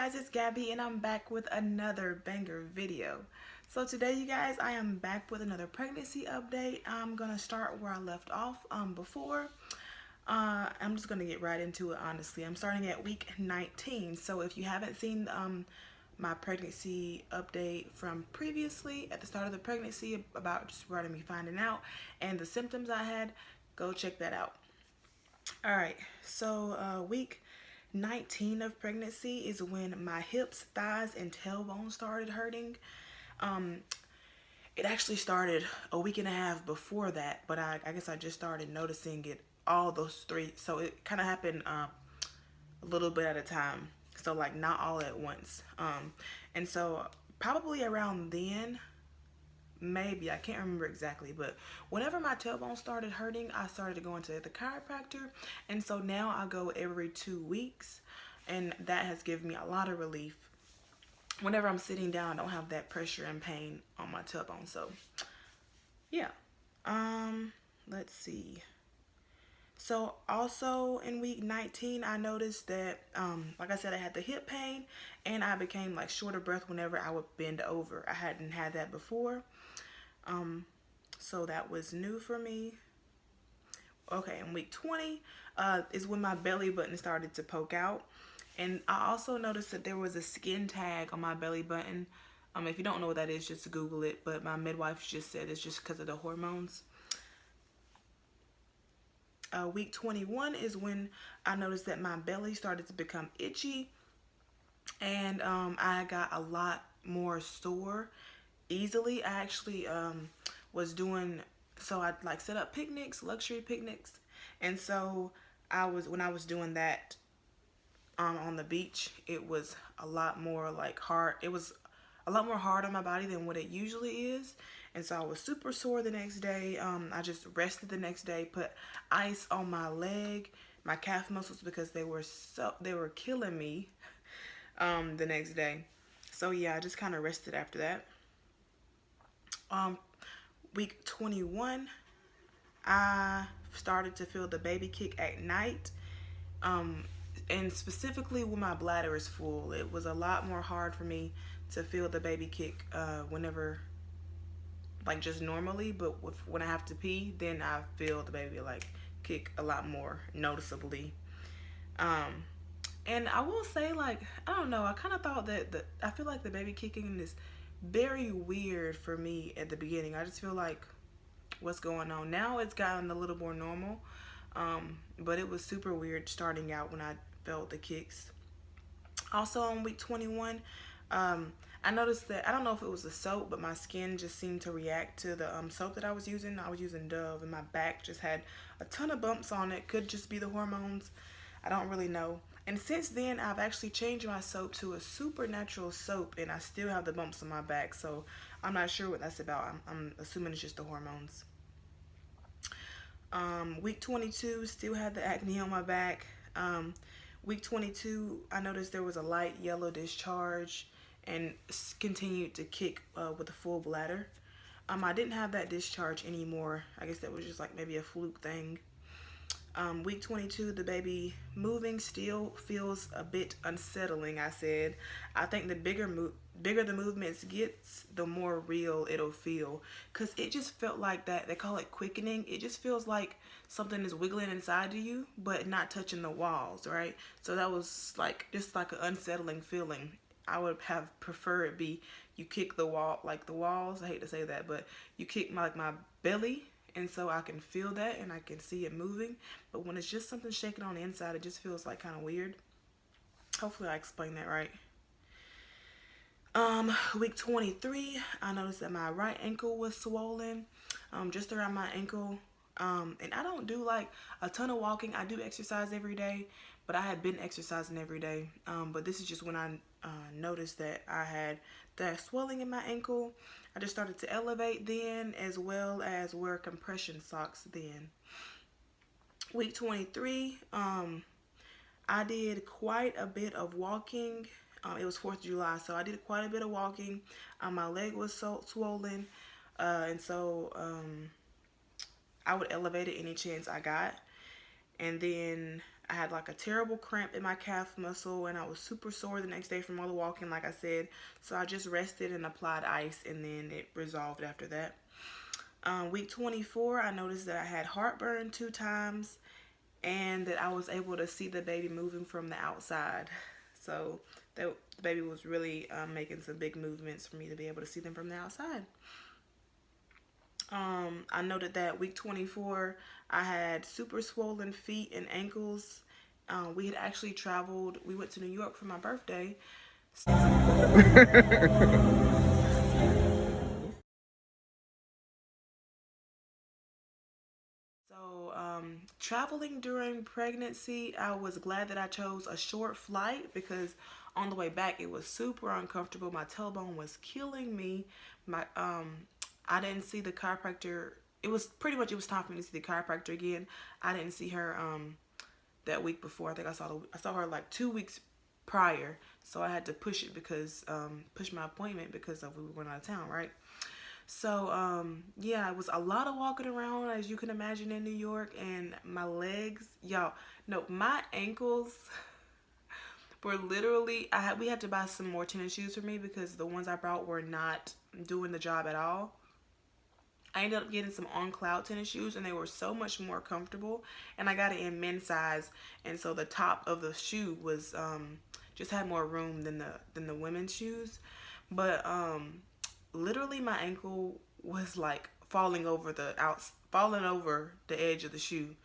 guys, it's Gabby and I'm back with another banger video. So today you guys, I am back with another pregnancy update. I'm gonna start where I left off before. I'm just gonna get right into it honestly. I'm starting at week 19. So if you haven't seen my pregnancy update from previously at the start of the pregnancy about just regarding me finding out and the symptoms I had, go check that out. Alright, so week 19 of pregnancy is when my hips, thighs, and tailbone started hurting. Um, it actually started a week and a half before that, but I guess I just started noticing it all those three. So it kind of happened a little bit at a time. So like not all at once. And so probably around then, maybe, I can't remember exactly, but whenever my tailbone started hurting, I started going to the chiropractor, and so now I go every 2 weeks, and that has given me a lot of relief. Whenever I'm sitting down, I don't have that pressure and pain on my tailbone. So yeah. Let's see. So also in week 19, I noticed that like I said, I had the hip pain, and I became like short of breath whenever I would bend over. I hadn't had that before. So that was new for me. Okay, in week 20 is when my belly button started to poke out. And I also noticed that there was a skin tag on my belly button. If you don't know what that is, just Google it. But my midwife just said it's just because of the hormones. Week 21 is when I noticed that my belly started to become itchy. And I got a lot more sore easily. I actually was doing, so I like set up picnics, luxury picnics, and so when I was doing that on the beach, it was a lot more like hard. It was a lot more hard on my body than what it usually is, and so I was super sore the next day. I just rested the next day, put ice on my leg, my calf muscles, because they were killing me the next day. So yeah, I just kind of rested after that. Week 21, I started to feel the baby kick at night, and specifically when my bladder is full. It was a lot more hard for me to feel the baby kick whenever, like just normally, but when I have to pee, then I feel the baby like kick a lot more noticeably. And I will say, like, I don't know, I kind of thought that I feel like the baby kicking is very weird for me at the beginning. I just feel like, what's going on? Now it's gotten a little more normal, but it was super weird starting out when I felt the kicks. Also on week 21, I noticed that, I don't know if it was the soap, but my skin just seemed to react to the soap that I was using. I was using Dove, and my back just had a ton of bumps on it. Could just be the hormones. I don't really know. And since then, I've actually changed my soap to a supernatural soap, and I still have the bumps on my back. So I'm not sure what that's about. I'm assuming it's just the hormones. Week 22, still had the acne on my back. Week 22, I noticed there was a light yellow discharge and continued to kick with a full bladder. I didn't have that discharge anymore. I guess that was just like maybe a fluke thing. Week 22, the baby moving still feels a bit unsettling, I said. I think the bigger the movements gets, the more real it'll feel. Because it just felt like that, they call it quickening. It just feels like something is wiggling inside of you, but not touching the walls, right? So that was like, just like an unsettling feeling. I would have preferred it be, you kick the wall, like the walls, I hate to say that, but you kick my belly, and so I can feel that and I can see it moving. But when it's just something shaking on the inside, it just feels like kind of weird. Hopefully I explained that right. Week 23, I noticed that my right ankle was swollen, just around my ankle. And I don't do like a ton of walking. I do exercise every day, but I had been exercising every day. But this is just when I noticed that I had that swelling in my ankle. I just started to elevate then, as well as wear compression socks then. Week 23, I did quite a bit of walking. It was 4th of July, so I did quite a bit of walking. My leg was so swollen, and so I would elevate it any chance I got. And then I had like a terrible cramp in my calf muscle, and I was super sore the next day from all the walking, like I said. So I just rested and applied ice, and then it resolved after that. Week 24, I noticed that I had heartburn 2 times, and that I was able to see the baby moving from the outside. So the baby was really making some big movements for me to be able to see them from the outside. I noted that week 24, I had super swollen feet and ankles. We had actually traveled. We went to New York for my birthday. So, traveling during pregnancy, I was glad that I chose a short flight because on the way back it was super uncomfortable. My tailbone was killing me. I didn't see the chiropractor. It was pretty much, it was time for me to see the chiropractor again. I didn't see her that week before. I think I saw her like 2 weeks prior, so I had to push it because push my appointment because of we were going out of town, right? So, yeah, it was a lot of walking around, as you can imagine, in New York, and my legs, y'all, no, my ankles were literally, we had to buy some more tennis shoes for me because the ones I brought were not doing the job at all. I ended up getting some on cloud tennis shoes, and they were so much more comfortable, and I got it in men's size, and so the top of the shoe was just had more room than the women's shoes. But literally my ankle was like falling over the edge of the shoe,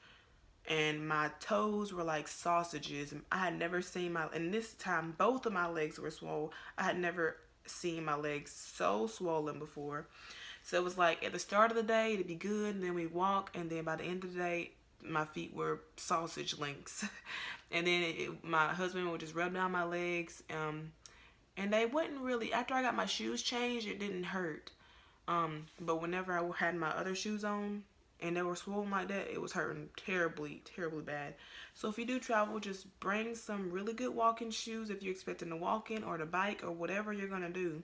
and my toes were like sausages. I had never seen and this time both of my legs were swollen. I had never seen my legs so swollen before. So it was like at the start of the day it'd be good, and then we walk, and then by the end of the day my feet were sausage links. And then my husband would just rub down my legs, and they wouldn't really, after I got my shoes changed, it didn't hurt. But whenever I had my other shoes on and they were swollen like that, it was hurting terribly, terribly bad. So if you do travel, just bring some really good walking shoes if you're expecting to walk in or to bike or whatever you're going to do.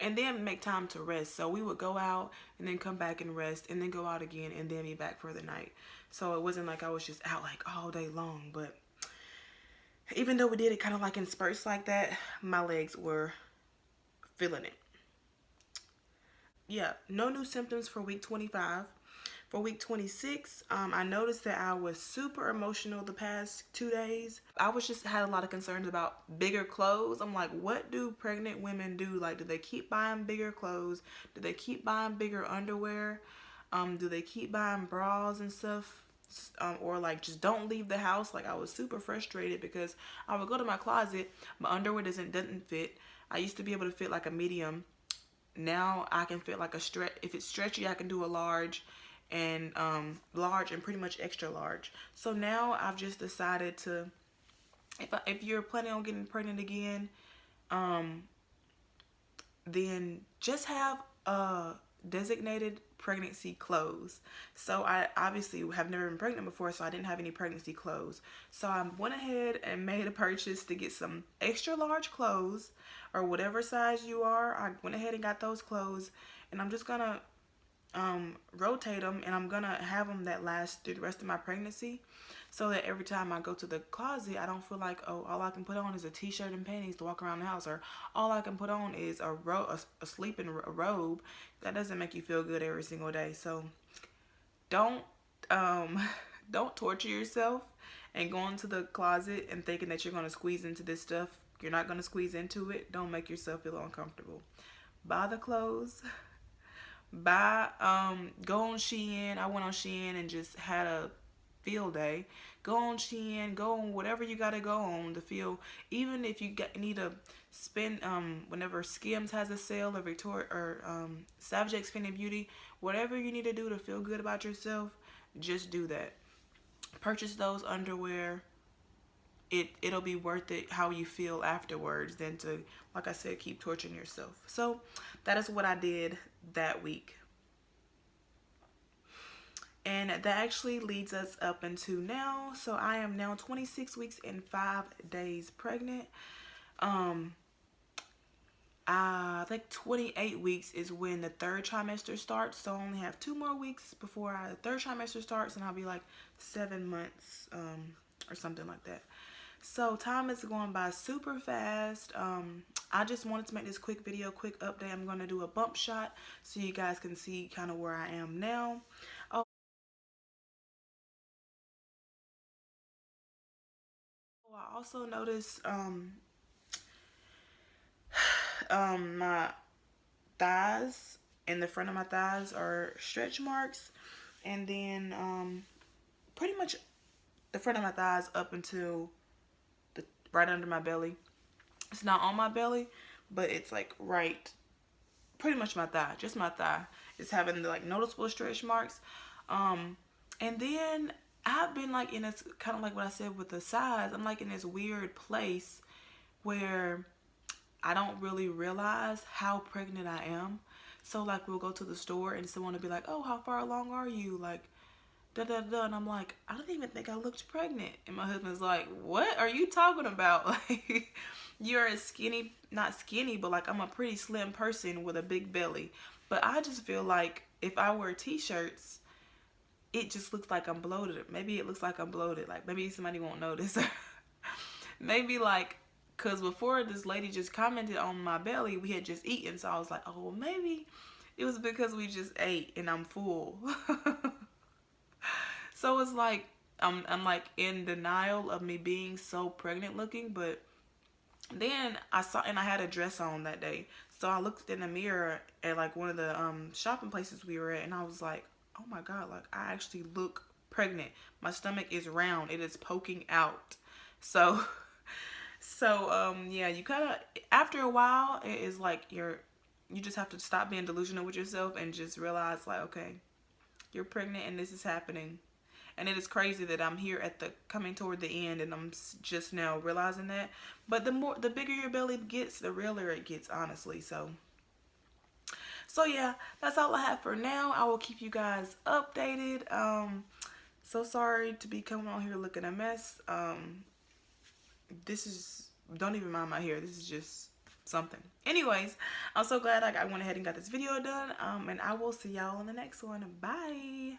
And then make time to rest. So we would go out and then come back and rest, and then go out again and then be back for the night. So it wasn't like I was just out like all day long. But even though we did it kind of like in spurts like that, my legs were feeling it. Yeah, no new symptoms for week 25. For week 26, I noticed that I was super emotional the past 2 days. I was just had a lot of concerns about bigger clothes. I'm like, what do pregnant women do? Like, do they keep buying bigger clothes? Do they keep buying bigger underwear? Do they keep buying bras and stuff? Or like just don't leave the house? Like, I was super frustrated because I would go to my closet, my underwear doesn't fit. I used to be able to fit like a medium. Now I can fit like a stretch. If it's stretchy, I can do a large, and large and pretty much extra large. So now I've just decided to, if you're planning on getting pregnant again, then just have designated pregnancy clothes. So I obviously have never been pregnant before, so I didn't have any pregnancy clothes. So I went ahead and made a purchase to get some extra large clothes, or whatever size you are. I went ahead and got those clothes, and I'm just gonna rotate them, and I'm gonna have them that last through the rest of my pregnancy, so that every time I go to the closet, I don't feel like, oh, all I can put on is a t-shirt and panties to walk around the house, or all I can put on is a sleeping robe. That doesn't make you feel good every single day. So don't don't torture yourself and go into the closet and thinking that you're gonna squeeze into this stuff. You're not gonna squeeze into it. Don't make yourself feel uncomfortable. Buy the clothes. Go on Shein. I went on Shein and just had a field day. Go on Shein, go on whatever you gotta go on to feel. Even if you need to spend whenever Skims has a sale, or Victoria, or Savage X Fenty Beauty, whatever you need to do to feel good about yourself, just do that. Purchase those underwear. It'll be worth it how you feel afterwards than to, like I said, keep torturing yourself. So that is what I did that week. And that actually leads us up into now. So I am now 26 weeks and 5 days pregnant. I think 28 weeks is when the third trimester starts. So I only have 2 more weeks before the third trimester starts, and I'll be like 7 months or something like that. So time is going by super fast. I just wanted to make this quick video, quick update. I'm going to do a bump shot so you guys can see kind of where I am now. Oh, I also noticed my thighs, in the front of my thighs are stretch marks, and then pretty much the front of my thighs up until the right under my belly. It's not on my belly, but it's like right, pretty much my thigh, just my thigh. It's having the like noticeable stretch marks. And then I've been like in this kind of like what I said with the size. I'm like in this weird place where I don't really realize how pregnant I am. So like we'll go to the store and someone will be like, "Oh, how far along are you?" Like da da da, and I'm like, "I don't even think I looked pregnant." And my husband's like, "What are you talking about?" Like, you're a skinny, not skinny, but like I'm a pretty slim person with a big belly. But I just feel like if I wear t-shirts, it just looks like I'm bloated. Maybe it looks like I'm bloated. Like maybe somebody won't notice. Maybe like, cause before this lady just commented on my belly, we had just eaten, so I was like, oh, well, maybe it was because we just ate and I'm full. So it's like I'm like in denial of me being so pregnant looking, but then I saw, and I had a dress on that day, so I looked in the mirror at like one of the shopping places we were at, and I was like, oh my god, like I actually look pregnant. My stomach is round, it is poking out. So yeah, you kind of, after a while it is like you just have to stop being delusional with yourself and just realize like, okay, you're pregnant and this is happening. And it is crazy that I'm here at the coming toward the end and I'm just now realizing that. But the bigger your belly gets, the realer it gets, honestly. So yeah, that's all I have for now. I will keep you guys updated. So sorry to be coming on here looking a mess. This is, don't even mind my hair. This is just something. Anyways, I'm so glad I went ahead and got this video done. And I will see y'all in the next one. Bye.